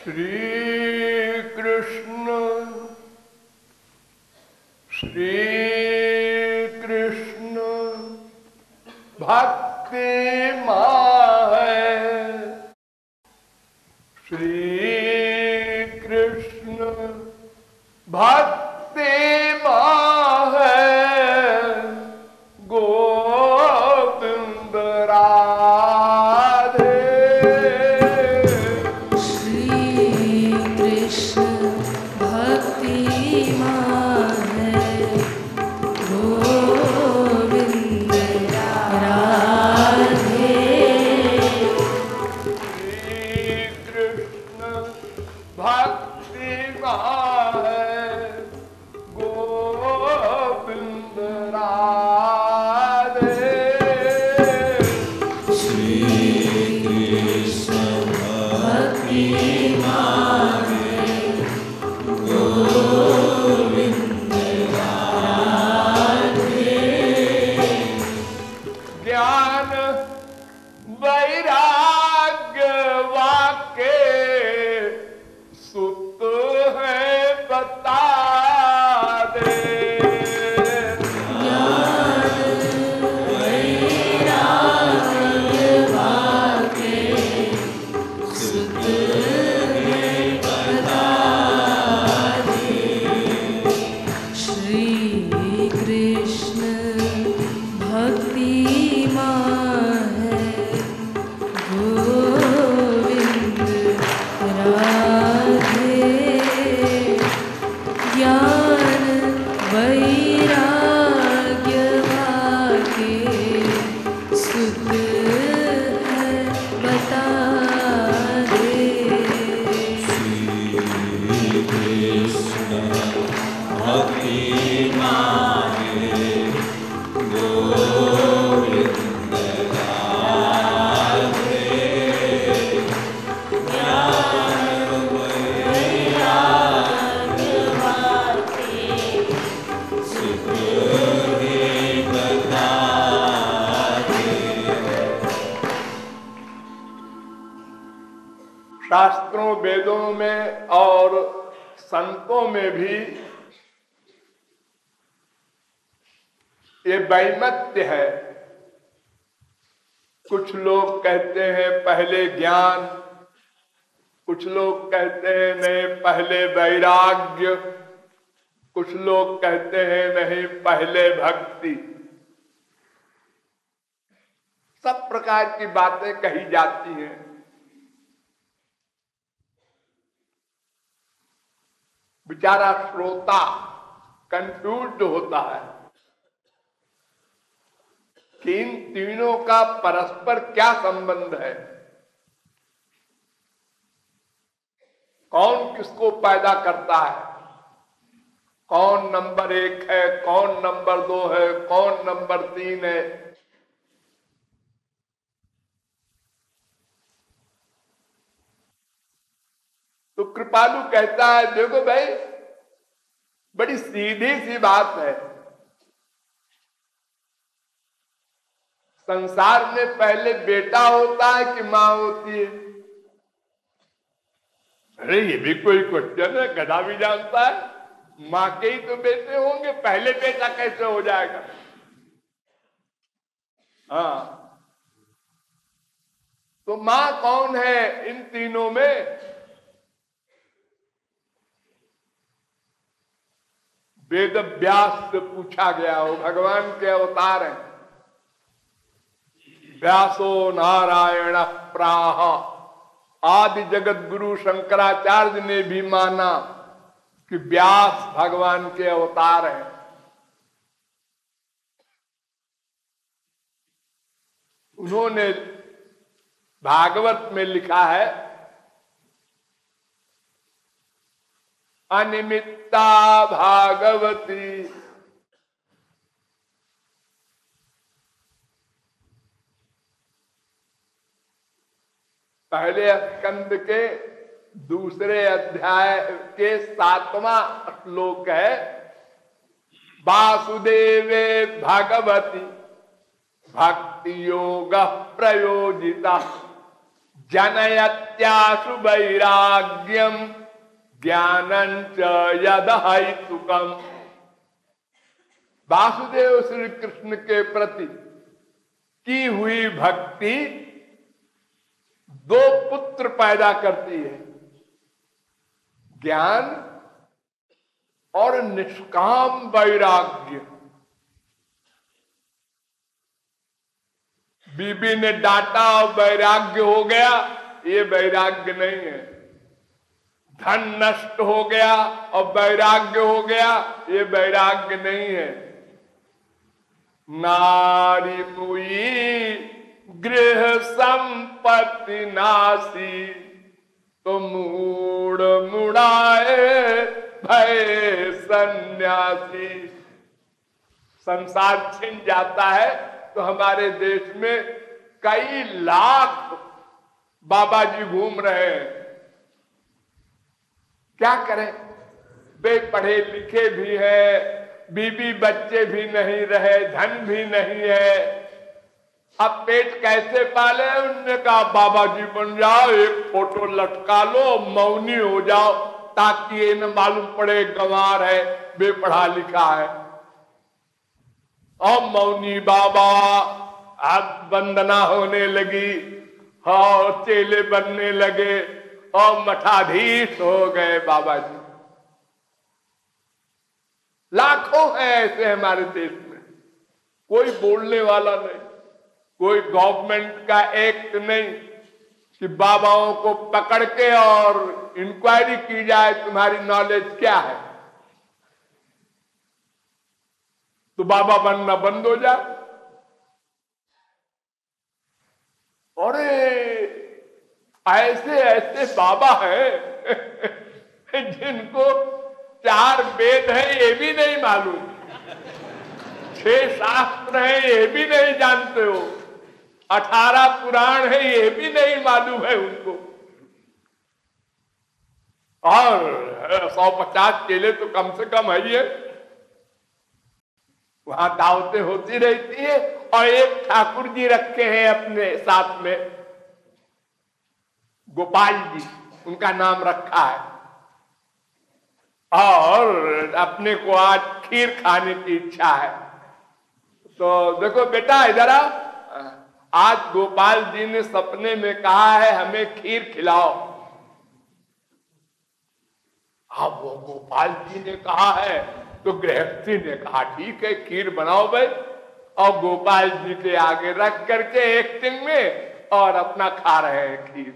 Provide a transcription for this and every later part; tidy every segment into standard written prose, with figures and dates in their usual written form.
श्री कृष्ण भक्ति माँ है। श्री कृष्ण भक्ति माँ है। गोविंद राधे। श्री कृष्ण भक्ति माँ है। गोविंद राधे। श्री कृष्ण भक्ति माँ है। गोविंद राधे। श्री कृष्ण भक्ति माँ है। गोविंद राधे। ज्ञान वैराग्य वाके सुत है बता दे। ज्ञान वैराग्य वाके सुत है बता दे। श्री कृष्ण भक्ति माँ है। गोविंद राधे। ज्ञान वैराग्य वाके सुत है बता दे। कृष्ण भक्ति माँ है। गोविंद राधे। ज्ञान वैराग्य वाके सुख है बता दे। शास्त्रों वेदों में और संतों में भी ये वैमत्य है। कुछ लोग कहते हैं पहले ज्ञान, कुछ लोग कहते हैं नहीं पहले वैराग्य, कुछ लोग कहते हैं नहीं पहले भक्ति। सब प्रकार की बातें कही जाती हैं। बेचारा श्रोता कंफ्यूज होता है कि इन तीनों का परस्पर क्या संबंध है, कौन किसको पैदा करता है, कौन नंबर 1 है, कौन नंबर 2 है, कौन नंबर 3 है। तो कृपालु कहता है देखो भाई बड़ी सीधी सी बात है। संसार में पहले बेटा होता है कि मां होती है? अरे ये भी कोई क्वेश्चन है, गधा भी जानता है। मां के ही तो बेटे होंगे, पहले बेटा कैसे हो जाएगा? हाँ, तो मां कौन है इन तीनों में? वेद व्यास से पूछा गया, वो भगवान के अवतार हैं। व्यासो नारायण प्राह। आदि जगत गुरु शंकराचार्य ने भी माना कि व्यास भगवान के अवतार हैं। उन्होंने भागवत में लिखा है अनिमित्ता भागवती। पहले स्कंद के दूसरे अध्याय के 7वां श्लोक है वासुदेवे भगवती भक्ति योग प्रयोजिता जनयत तत्यासु वैराग्यम ज्ञानंच यदहैतुकम। वासुदेव श्री कृष्ण के प्रति की हुई भक्ति दो पुत्र पैदा करती है, ज्ञान और निष्काम वैराग्य। बीबी ने डांटा और वैराग्य हो गया, ये वैराग्य नहीं है। धन नष्ट हो गया और वैराग्य हो गया, ये वैराग्य नहीं है। नारी मुई गृह संपत्ति नासी, तो मूड मुड़ाए भय सन्यासी। संसार छिन जाता है तो हमारे देश में कई लाख बाबा जी घूम रहे हैं। क्या करें, वे पढ़े लिखे भी हैं, बीबी बच्चे भी नहीं रहे, धन भी नहीं है, अब पेट कैसे पाले? उनने कहा बाबा जी बन जाओ, एक फोटो लटका लो, मौनी हो जाओ, ताकि ये न मालूम पड़े गंवार है, बेपढ़ा लिखा है। और मौनी बाबा, अब वंदना होने लगी, हाँ चेले बनने लगे और मठाधीश हो गए बाबा जी। लाखों हैं ऐसे हमारे देश में, कोई बोलने वाला नहीं, कोई गवर्नमेंट का एक्ट नहीं कि बाबाओं को पकड़ के और इंक्वायरी की जाए तुम्हारी नॉलेज क्या है, तो बाबा बनना बंद हो जाए। अरे ऐसे ऐसे बाबा हैं जिनको 4 वेद है ये भी नहीं मालूम, 6 शास्त्र हैं ये भी नहीं जानते हो, 18 पुराण है ये भी नहीं मालूम है उनको, और 150 चेले तो कम से कम है ही है। वहां दावतें होती रहती है और एक ठाकुर जी रखे हैं अपने साथ में, गोपाल जी उनका नाम रखा है, और अपने को आज खीर खाने की इच्छा है। तो देखो बेटा इधर आओ, आज गोपाल जी ने सपने में कहा है हमें खीर खिलाओ। अब वो गोपाल जी ने कहा है तो गृहस्थी ने कहा ठीक है खीर बनाओ भाई, और गोपाल जी के आगे रख करके एक्टिंग में और अपना खा रहे हैं खीर।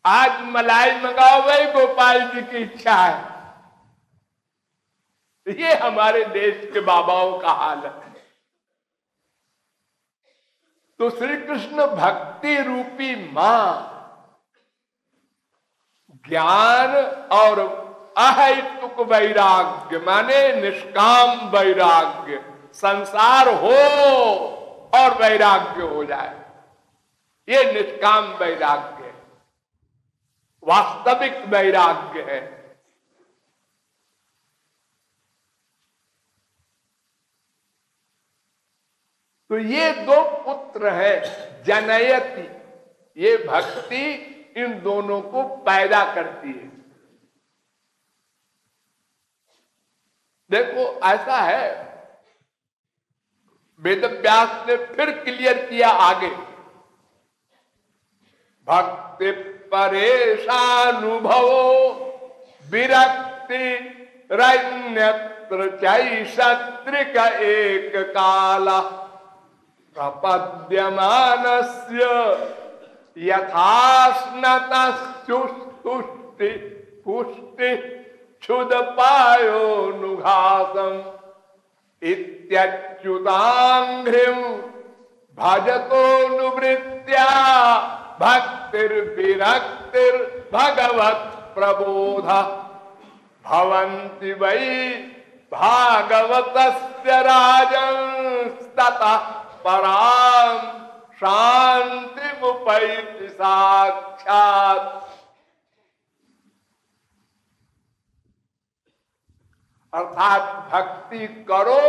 आज मलाई मंगाओ भाई, गोपाल जी की इच्छा है। ये हमारे देश के बाबाओं का हाल है। तो श्री कृष्ण भक्ति रूपी मां ज्ञान और अहैतुक वैराग्य माने निष्काम वैराग्य, संसार हो और वैराग्य हो जाए, ये निष्काम वैराग्य है, वास्तविक वैराग्य है। तो ये 2 पुत्र है जनयति, ये भक्ति इन दोनों को पैदा करती है। देखो ऐसा है, वेद व्यास ने फिर क्लियर किया आगे, भक्ति परेशानुभवो विरक्ति रण्यत्र चैषत्रिक एक काला प्रपद्यमानस्य यथास्नतस्तुष्टि पुष्टि क्षुदपायोनुघासम इत्यच्युतांघ्रिम भजतोनुवृत्त्या भक्तिर्विरक्तिर भगवत प्रबोध भवन्ति वै भागवतस्य राजंस्ततः पराम शांति मुपैति साक्षात्। अर्थात भक्ति करो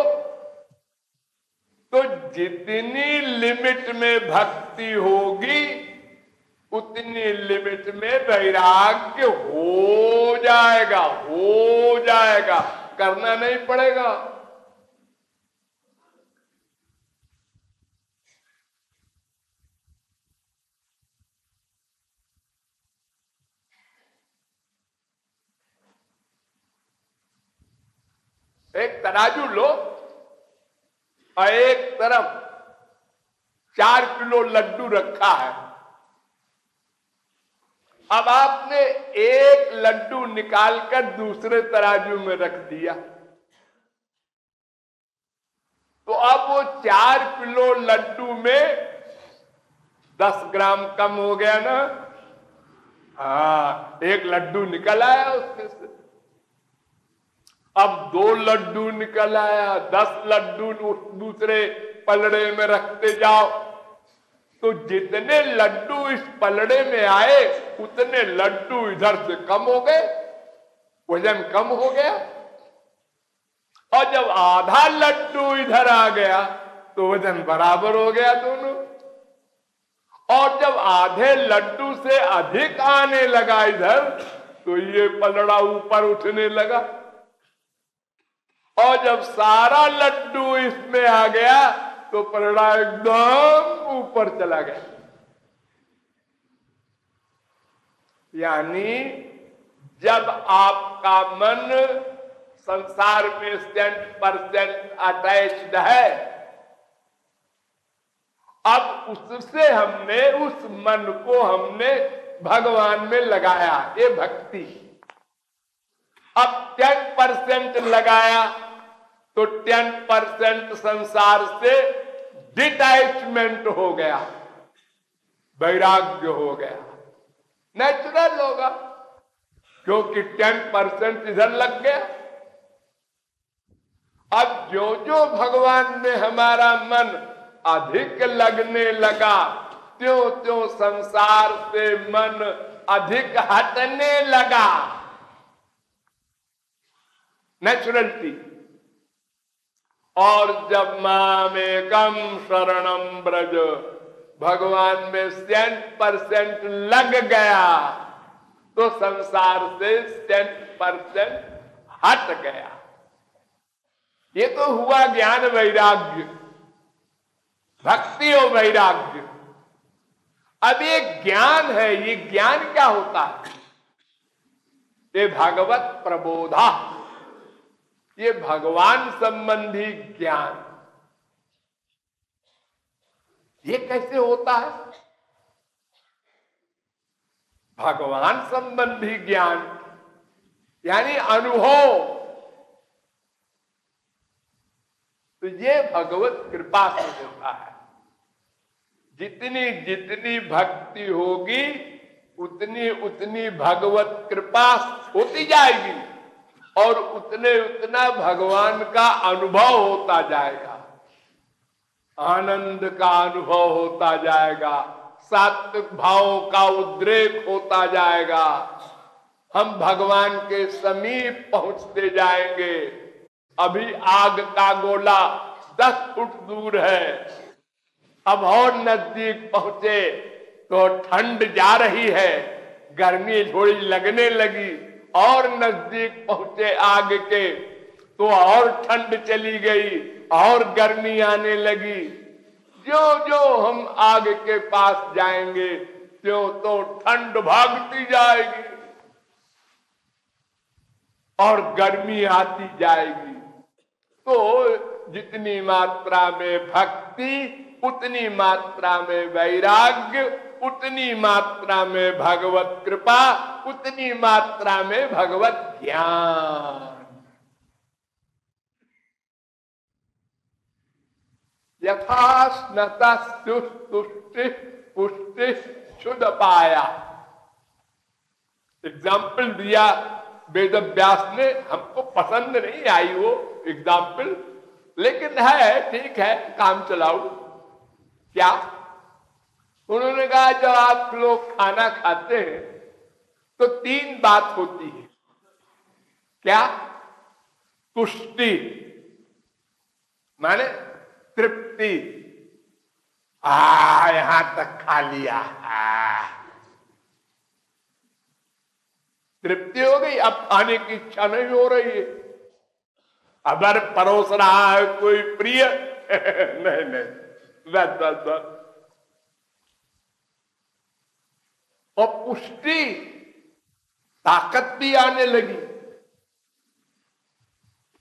तो जितनी लिमिट में भक्ति होगी उतनी लिमिट में वैराग्य हो जाएगा, करना नहीं पड़ेगा। एक तराजू लो और एक तरफ 4 किलो लड्डू रखा है। अब आपने एक लड्डू निकालकर दूसरे तराजू में रख दिया, तो अब वो 4 किलो लड्डू में 10 ग्राम कम हो गया ना। हाँ, एक लड्डू निकल आया उसमें से। अब 2 लड्डू निकल आया, 10 लड्डू दूसरे पलड़े में रखते जाओ, तो जितने लड्डू इस पलड़े में आए उतने लड्डू इधर से कम हो गए, वजन कम हो गया। और जब आधा लड्डू इधर आ गया तो वजन बराबर हो गया दोनों। और जब आधे लड्डू से अधिक आने लगा इधर, तो ये पलड़ा ऊपर उठने लगा। और जब सारा लड्डू इसमें आ गया तो पलड़ा एकदम ऊपर चला गया। यानी जब आपका मन संसार में 100% अटैच्ड है, अब उससे हमने उस मन को हमने भगवान में लगाया, ये भक्ति। अब 10% लगाया तो 10% संसार से डिटैचमेंट हो गया, वैराग्य हो गया, नेचुरल होगा, क्योंकि 10% इधर लग गया। अब जो जो भगवान में हमारा मन अधिक लगने लगा, त्यों त्यों संसार से मन अधिक हटने लगा। नेचुरलिटी। और जब मामेकम शरणम ब्रज, भगवान में 100% लग गया तो संसार से 100% हट गया। ये तो हुआ ज्ञान वैराग्य, भक्ति और वैराग्य। अब ये ज्ञान है, ये ज्ञान क्या होता है? ये भागवत प्रबोधा, ये भगवान संबंधी ज्ञान। ये कैसे होता है? भगवान संबंधी ज्ञान यानी अनुभव। तो ये भगवत कृपा से होता है। जितनी जितनी भक्ति होगी उतनी उतनी भगवत कृपा होती जाएगी और उतने उतना भगवान का अनुभव होता जाएगा, आनंद का अनुभव होता जाएगा, सात्विक भाव का उद्रेक होता जाएगा। हम भगवान के समीप पहुंचते जाएंगे। अभी आग का गोला 10 फुट दूर है, अब और नजदीक पहुंचे तो ठंड जा रही है, गर्मी थोड़ी लगने लगी। और नजदीक पहुंचे आग के तो और ठंड चली गई और गर्मी आने लगी। जो जो हम आग के पास जाएंगे त्यों तो ठंड भागती जाएगी और गर्मी आती जाएगी। तो जितनी मात्रा में भक्ति, उतनी मात्रा में वैराग्य, उतनी मात्रा में भगवत कृपा, उतनी मात्रा में भगवत ज्ञान। यथा स्नता तुष्टि पुष्टि शुद्ध पाया। एग्जाम्पल दिया वेद व्यास ने, हमको पसंद नहीं आई वो एग्जाम्पल, लेकिन है, ठीक है, काम चलाओ। क्या उन्होंने कहा, जब आप लोग खाना खाते हैं तो 3 बात होती है। क्या? तुष्टि माने तृप्ति, यहां तक खा लिया, तृप्ति हो गई, अब खाने की इच्छा नहीं हो रही है। अगर परोस रहा है कोई प्रिय नहीं नहीं, बस बस बस। और पुष्टि, ताकत भी आने लगी।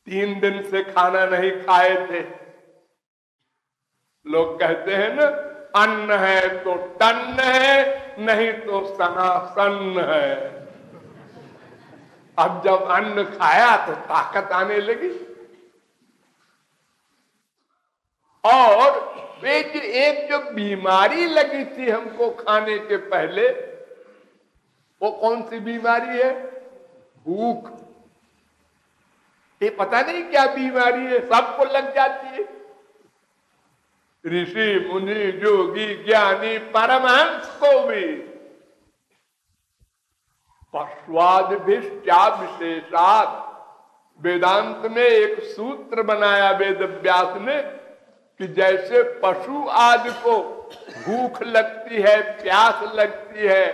3 दिन से खाना नहीं खाए थे। लोग कहते हैं ना, अन्न है तो टन्न है, नहीं तो सनासन है। अब जब अन्न खाया तो ताकत आने लगी। और वे एक जो बीमारी लगी थी हमको खाने के पहले, वो कौन सी बीमारी है? भूख। ये पता नहीं क्या बीमारी है, सबको लग जाती है। ऋषि मुनि जोगी ज्ञानी परमहंस को भी। पश्वादिभिश्चा विशेषात्, वेदांत में एक सूत्र बनाया वेद व्यास ने कि जैसे पशु आदि को भूख लगती है, प्यास लगती है,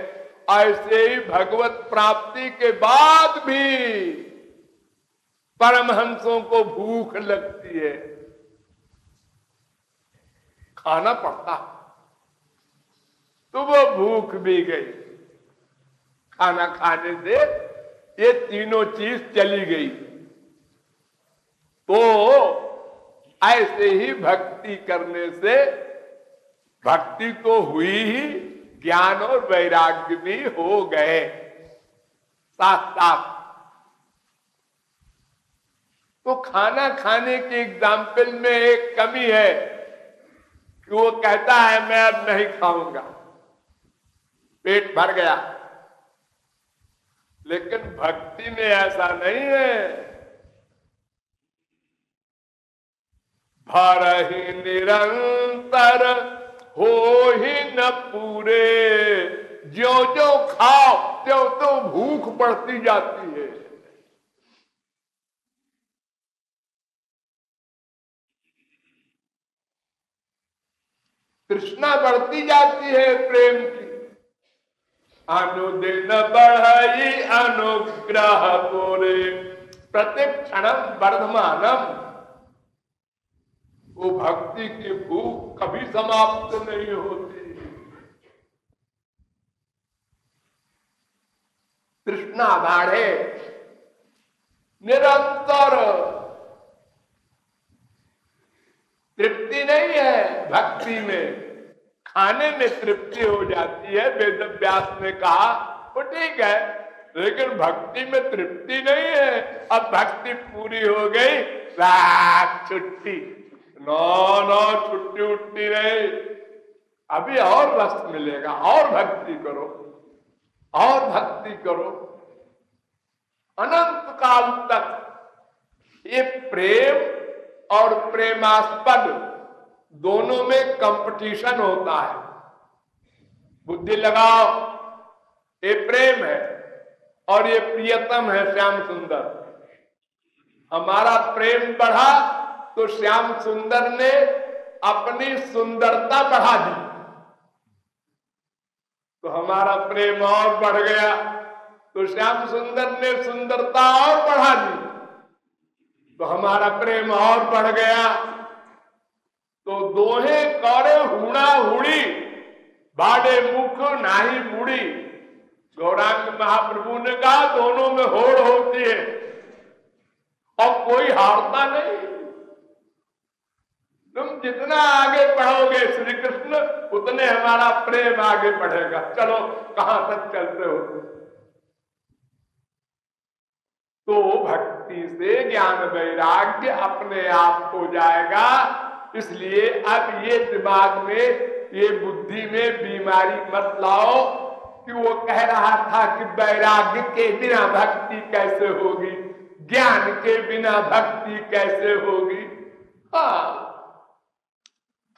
ऐसे ही भगवत प्राप्ति के बाद भी परमहंसों को भूख लगती है, खाना पड़ता। तो वो भूख भी गई, खाना खाने से ये तीनों चीज चली गई। तो ऐसे ही भक्ति करने से भक्ति तो हुई ही, ज्ञान और वैराग्य भी हो गए साथ साथ। तो खाना खाने के एग्जाम्पल में एक कमी है कि वो कहता है मैं अब नहीं खाऊंगा, पेट भर गया। लेकिन भक्ति में ऐसा नहीं है। भर ही निरंतर हो ही न पूरे, ज्यो ज्यो खाओ त्यों तो भूख बढ़ती जाती है। तृष्णा बढ़ती जाती है प्रेम की। अनुदिन बढ़ई अनुग्रह पूरे, प्रतिक्षणम वर्धमानम। वो भक्ति की भूख कभी समाप्त नहीं होती। तृष्णा बाढ़े निरंतर, तृप्ति नहीं है भक्ति में, खाने में तृप्ति हो जाती है। वेद व्यास ने कहा वो ठीक है, लेकिन भक्ति में तृप्ति नहीं है। अब भक्ति पूरी हो गई, रात छुट्टी, नो छुट्टी उट्टी नहीं, अभी और रस मिलेगा, और भक्ति करो, और भक्ति करो अनंत काल तक। ये प्रेम और प्रेमास्पद दोनों में कंपटीशन होता है। बुद्धि लगाओ, ये प्रेम है और ये प्रियतम है श्याम सुंदर। हमारा प्रेम बढ़ा तो श्याम सुंदर ने अपनी सुंदरता बढ़ा दी, तो हमारा प्रेम और बढ़ गया। तो श्याम सुंदर ने सुंदरता और बढ़ा दी, तो हमारा प्रेम और बढ़ गया। तो दोहे करे हुड़ा हुड़ी, बाड़े मुख नाही मुड़ी। गौरांग महाप्रभु ने कहा दोनों में होड़ होती है और कोई हारता नहीं। तुम जितना आगे बढ़ोगे श्री कृष्ण, उतने हमारा प्रेम आगे बढ़ेगा। चलो कहां तक चलते हो। तो भक्ति से ज्ञान वैराग्य अपने आप हो जाएगा। इसलिए अब ये दिमाग में, ये बुद्धि में बीमारी मत लाओ कि वो कह रहा था कि वैराग्य के बिना भक्ति कैसे होगी, ज्ञान के बिना भक्ति कैसे होगी। हाँ,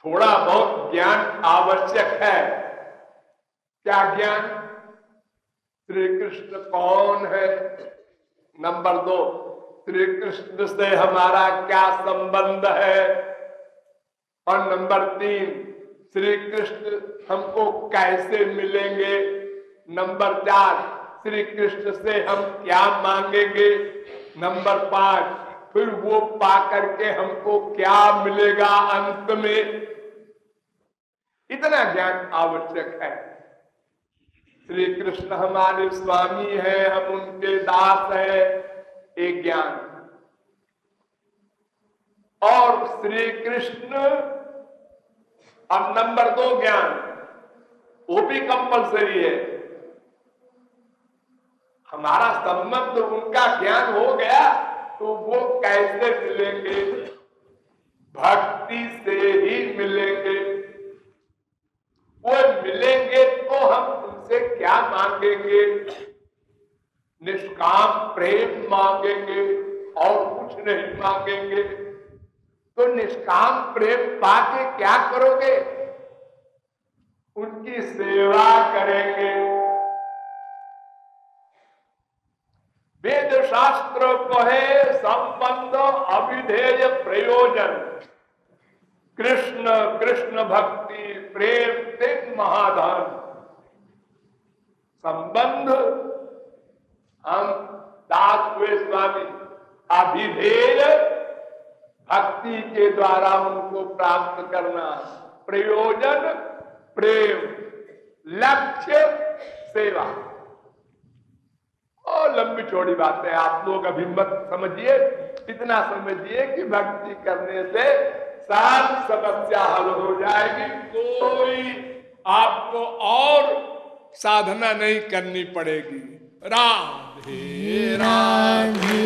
थोड़ा बहुत ज्ञान आवश्यक है। क्या ज्ञान? श्री कृष्ण कौन है, नंबर 2, श्री कृष्ण से हमारा क्या संबंध है, और नंबर 3, श्री कृष्ण हमको कैसे मिलेंगे, नंबर 4, श्री कृष्ण से हम क्या मांगेंगे? नंबर 5, फिर वो पा करके हमको क्या मिलेगा अंत में? इतना ज्ञान आवश्यक है। श्री कृष्ण हमारे स्वामी हैं, हम उनके दास हैं, एक ज्ञान। और श्री कृष्ण और नंबर 2 ज्ञान, वो भी कंपलसरी है। हमारा संबंध उनका ज्ञान हो गया तो वो कैसे मिलेंगे? भक्ति से ही मिलेंगे। वो मिलेंगे तो हम उनसे क्या मांगेंगे? निष्काम प्रेम मांगेंगे और कुछ नहीं मांगेंगे। तो निष्काम प्रेम पाके क्या करोगे? उनकी सेवा करेंगे। वेद शास्त्र कहे संबंध अविधेय प्रयोजन, कृष्ण कृष्ण भक्ति प्रेम तिन महाधन। संबंध हम दास हुए स्वामी, अभिधेय भक्ति के द्वारा उनको प्राप्त करना, प्रयोजन प्रेम, लक्ष्य सेवा। और लंबी चौड़ी बातें आप लोग अभी मत समझिए, इतना समझिए कि भक्ति करने से सब समस्या हल हो जाएगी। कोई आपको और साधना नहीं करनी पड़ेगी। राधे राधे।